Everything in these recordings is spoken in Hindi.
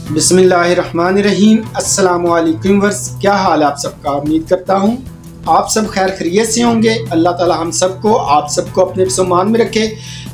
बिस्मिल्लाहिर्रहमानिर्रहीम। अस्सलामुअलैकुम वर्स, क्या हाल है आप सबका। उम्मीद करता हूँ आप सब खैर खैरियत से होंगे। अल्लाह ताला हम सबको आप सबको अपने सम्मान में रखे।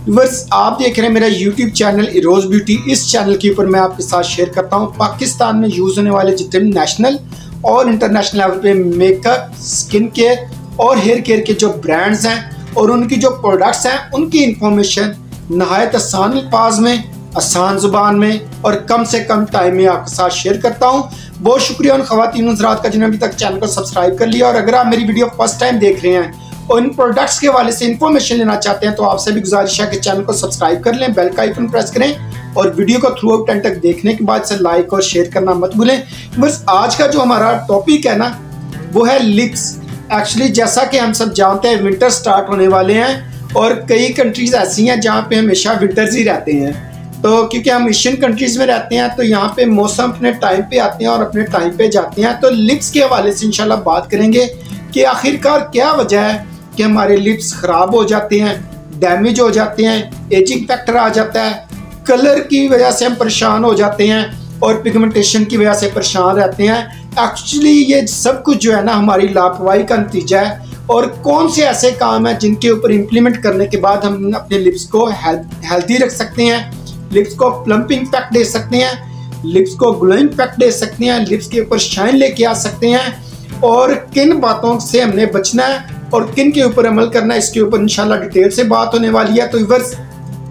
वर्स, आप देख रहे हैं मेरा यूट्यूब चैनल इरोज़ ब्यूटी। इस चैनल के ऊपर मैं आपके साथ शेयर करता हूँ पाकिस्तान में यूज़ होने वाले जितने नेशनल और इंटरनेशनल लेवल पे मेकअप, स्किन केयर और हेयर केयर के जो ब्रांड्स हैं और उनकी जो प्रोडक्ट्स हैं उनकी इंफॉर्मेशन नहायत आसान अल्फाज में, आसान जुबान में और कम से कम टाइम में आपके साथ शेयर करता हूँ। बहुत शुक्रिया उन ख़वातीन हज़रात का जिन्होंने अभी तक चैनल को सब्सक्राइब कर लिया। और अगर आप मेरी वीडियो फर्स्ट टाइम देख रहे हैं और इन प्रोडक्ट्स के हवाले से इंफॉर्मेशन लेना चाहते हैं तो आपसे भी गुजारिश है कि चैनल को सब्सक्राइब कर लें, बेल का आइकन प्रेस करें और वीडियो को थ्रू आउट एंड तक देखने के बाद से लाइक और शेयर करना मत भूलें। बस आज का जो हमारा टॉपिक है ना वो है लिप्स। एक्चुअली जैसा कि हम सब जानते हैं विंटर स्टार्ट होने वाले हैं और कई कंट्रीज ऐसी हैं जहाँ पे हमेशा विंटर्स ही रहते हैं। तो क्योंकि हम एशियन कंट्रीज़ में रहते हैं तो यहाँ पे मौसम अपने टाइम पे आते हैं और अपने टाइम पे जाते हैं। तो लिप्स के हवाले से इंशाल्लाह बात करेंगे कि आखिरकार क्या वजह है कि हमारे लिप्स ख़राब हो जाते हैं, डैमेज हो जाते हैं, एजिंग फैक्टर आ जाता है, कलर की वजह से हम परेशान हो जाते हैं और पिगमेंटेशन की वजह से परेशान रहते हैं। एक्चुअली ये सब कुछ जो है ना हमारी लापरवाही का नतीजा है। और कौन से ऐसे काम हैं जिनके ऊपर इम्प्लीमेंट करने के बाद हम अपने लिप्स को हेल्थी रख सकते हैं, लिप्स को प्लम्पिंग इफेक्ट दे सकते हैं, लिप्स को ग्लोइंग इफेक्ट दे सकते हैं, लिप्स के ऊपर शाइन लेके आ सकते हैं और किन बातों से हमने बचना है और किन के ऊपर अमल करना है, इसके ऊपर इंशाल्लाह डिटेल से बात होने वाली है। तो व्यूअर्स,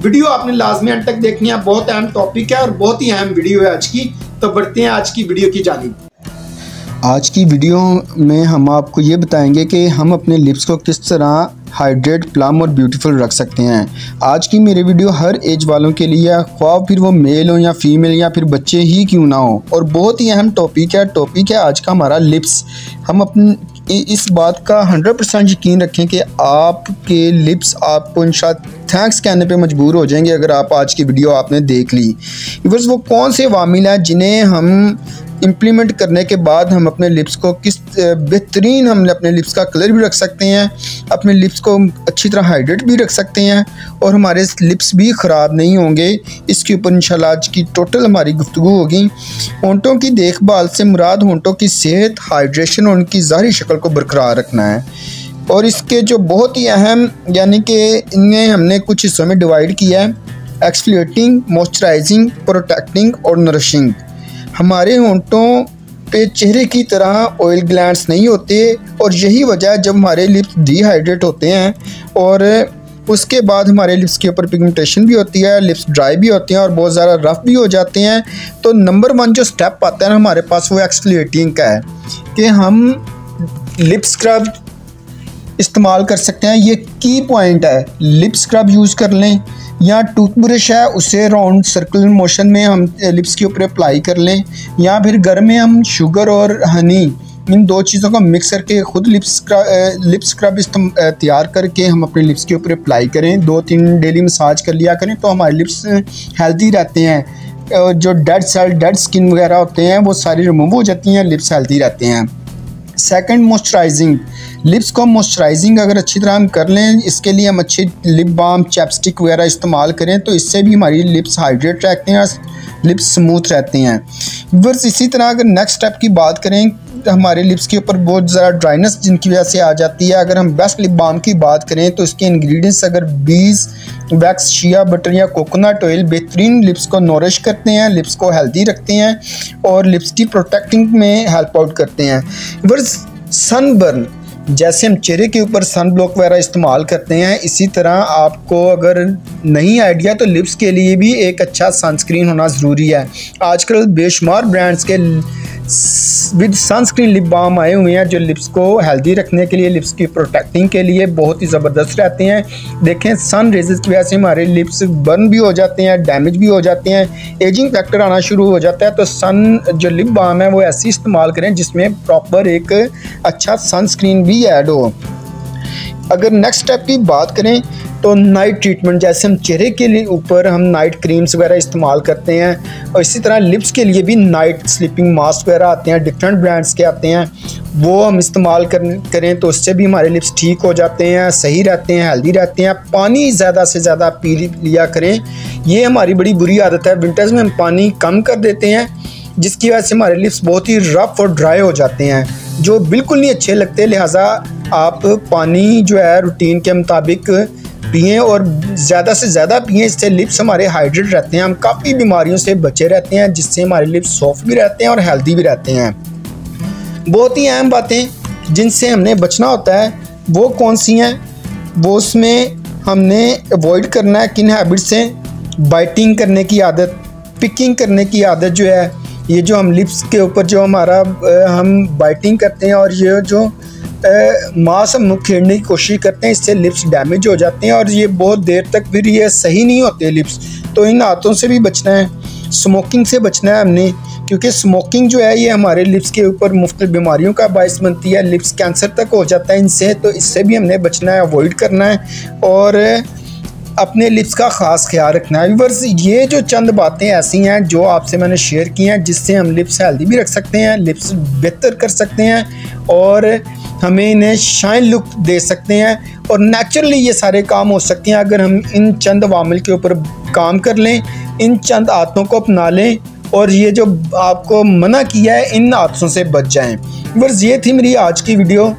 वीडियो आपने लाजमी अंत तक देखनी है। बहुत अहम टॉपिक है और बहुत ही अहम वीडियो है आज की। तो बढ़ते हैं आज की वीडियो की जानिब। आज की वीडियो में हम आपको ये बताएंगे कि हम अपने लिप्स को किस तरह हाइड्रेट, प्लम और ब्यूटीफुल रख सकते हैं। आज की मेरी वीडियो हर एज वालों के लिए है, ख्वाह फिर वो मेल हो या फीमेल या फिर बच्चे ही क्यों ना हो। और बहुत ही अहम टॉपिक है आज का हमारा लिप्स। हम अपने इस बात का 100% यकीन रखें कि आपके लिप्स आपको इंशाल्लाह थैंक्स कहने पे मजबूर हो जाएंगे अगर आप आज की वीडियो आपने देख ली। बस वो कौन से वामिल हैं जिन्हें हम इम्प्लीमेंट करने के बाद हम अपने लिप्स को किस बेहतरीन हम अपने लिप्स का कलर भी रख सकते हैं, अपने लिप्स को अच्छी तरह हाइड्रेट भी रख सकते हैं और हमारे लिप्स भी ख़राब नहीं होंगे। इसके ऊपर इंशाल्लाह आज की टोटल हमारी गुफ्तगू होगी। होंठों की देखभाल से मुराद होंठों की सेहत, हाइड्रेशन और उनकी ज़ाहिरी शक्ल को बरकरार रखना है। और इसके जो बहुत ही अहम यानी कि इनमें हमने कुछ हिस्सों में डिवाइड किया है: एक्सफोलिएटिंग, मॉइस्चराइजिंग, प्रोटेक्टिंग और नरिशिंग। हमारे होंठों पे चेहरे की तरह ऑयल ग्लैंड्स नहीं होते और यही वजह है जब हमारे लिप्स डिहाइड्रेट होते हैं और उसके बाद हमारे लिप्स के ऊपर पिगमेंटेशन भी होती है, लिप्स ड्राई भी होते हैं और बहुत ज़्यादा रफ भी हो जाते हैं। तो नंबर 1 जो स्टेप आता है ना हमारे पास वो एक्सफोलिएटिंग का है कि हम लिप स्क्रब इस्तेमाल कर सकते हैं। ये की पॉइंट है, लिप स्क्रब यूज़ कर लें या टूथब्रश है उसे राउंड सर्कुलर मोशन में हम लिप्स के ऊपर अप्लाई कर लें या फिर घर में हम शुगर और हनी इन दो चीज़ों को मिक्स करके खुद लिप स्क्रब तैयार करके हम अपने लिप्स के ऊपर अप्लाई करें। 2-3 डेली मसाज कर लिया करें तो हमारे लिप्स हेल्दी रहते हैं। जो डेड सेल, डेड स्किन वगैरह होते हैं वो सारी रिमूव हो जाती हैं, लिप्स हेल्दी रहते हैं। Second, moisturising. लिप्स को मॉइस्चराइजिंग अगर अच्छी तरह हम कर लें, इसके लिए हम अच्छी लिप बाम, चैपस्टिक वगैरह इस्तेमाल करें तो इससे भी हमारी लिप्स हाइड्रेट रहते हैं और लिप्स स्मूथ रहते हैं। बस इसी तरह अगर नेक्स्ट स्टेप की बात करें तो हमारे लिप्स के ऊपर बहुत ज़्यादा ड्राइनेस जिनकी वजह से आ जाती है, अगर हम बेस्ट लिप बाम की बात करें तो इसके इंग्रेडिएंट्स अगर बीज वैक्स, शिया बटर या कोकोनट ऑयल बेहतरीन लिप्स को नोरिश करते हैं, लिप्स को हेल्दी रखते हैं और लिप्स की प्रोटेक्टिंग में हेल्प आउट करते हैं। बस सनबर्न, जैसे हम चेहरे के ऊपर सन ब्लॉक वगैरह इस्तेमाल करते हैं, इसी तरह आपको अगर नहीं आइडिया तो लिप्स के लिए भी एक अच्छा सनस्क्रीन होना ज़रूरी है। आजकल बेशुमार ब्रांड्स के विद सनस्क्रीन लिप बाम आए हुए हैं जो लिप्स को हेल्दी रखने के लिए, लिप्स की प्रोटेक्टिंग के लिए बहुत ही ज़बरदस्त रहते हैं। देखें, सन रेजेस की वजह से हमारे लिप्स बर्न भी हो जाते हैं, डैमेज भी हो जाते हैं, एजिंग फैक्टर आना शुरू हो जाता है। तो सन जो लिप बाम है वो ऐसी इस्तेमाल करें जिसमें प्रॉपर एक अच्छा सनस्क्रीन भी ऐड हो। अगर नेक्स्ट स्टेप की बात करें तो नाइट ट्रीटमेंट, जैसे हम चेहरे के लिए ऊपर हम नाइट क्रीम्स वगैरह इस्तेमाल करते हैं और इसी तरह लिप्स के लिए भी नाइट स्लीपिंग मास्क वगैरह आते हैं, डिफरेंट ब्रांड्स के आते हैं, वो हम इस्तेमाल करें तो उससे भी हमारे लिप्स ठीक हो जाते हैं, सही रहते हैं, हेल्दी रहते हैं। पानी ज़्यादा से ज़्यादा पी लिया करें, ये हमारी बड़ी बुरी आदत है। विंटर्स में हम पानी कम कर देते हैं जिसकी वजह से हमारे लिप्स बहुत ही रफ़ और ड्राई हो जाते हैं, जो बिल्कुल नहीं अच्छे लगते। लिहाजा आप पानी जो है रूटीन के मुताबिक पिएँ और ज़्यादा से ज़्यादा पिएँ, इससे लिप्स हमारे हाइड्रेट रहते हैं, हम काफ़ी बीमारियों से बचे रहते हैं, जिससे हमारे लिप्स सॉफ्ट भी रहते हैं और हेल्दी भी रहते हैं। बहुत ही अहम बातें जिनसे हमने बचना होता है वो कौन सी हैं, वो उसमें हमने अवॉइड करना है किन हैबिट से। बाइटिंग करने की आदत, पिकिंग करने की आदत जो है, ये जो हम लिप्स के ऊपर जो हमारा हम बाइटिंग करते हैं और ये जो मांस हम खेड़ने की कोशिश करते हैं, इससे लिप्स डैमेज हो जाते हैं और ये बहुत देर तक फिर ये सही नहीं होते लिप्स। तो इन आदतों से भी बचना है। स्मोकिंग से बचना है हमने, क्योंकि स्मोकिंग जो है ये हमारे लिप्स के ऊपर मुख्तलिफ बीमारियों का बायस बनती है, लिप्स कैंसर तक हो जाता है इनसे। तो इससे भी हमने बचना है, अवॉइड करना है और अपने लिप्स का ख़ास ख्याल रखना है। व्यूअर्स, ये जो चंद बातें ऐसी हैं जो आपसे मैंने शेयर की हैं, जिससे हम लिप्स हेल्दी भी रख सकते हैं, लिप्स बेहतर कर सकते हैं और हमें इन्हें शाइन लुक दे सकते हैं और नेचुरली ये सारे काम हो सकते हैं अगर हम इन चंद अवामिल के ऊपर काम कर लें, इन चंद आदतों को अपना लें और ये जो आपको मना किया है इन आदतों से बच जाएं। व्यूअर्स, ये थी मेरी आज की वीडियो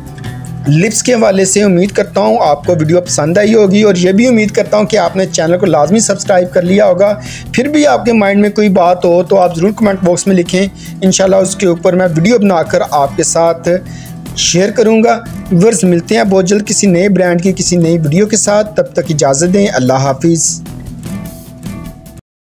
लिप्स के हवाले से। उम्मीद करता हूँ आपको वीडियो पसंद आई होगी और ये भी उम्मीद करता हूँ कि आपने चैनल को लाजमी सब्सक्राइब कर लिया होगा। फिर भी आपके माइंड में कोई बात हो तो आप ज़रूर कमेंट बॉक्स में लिखें, इंशाल्लाह उसके ऊपर मैं वीडियो बनाकर आपके साथ शेयर करूँगा। व्यूअर्स, मिलते हैं बहुत जल्द किसी नए ब्रांड की किसी नई वीडियो के साथ, तब तक इजाज़त दें। अल्लाह हाफिज़।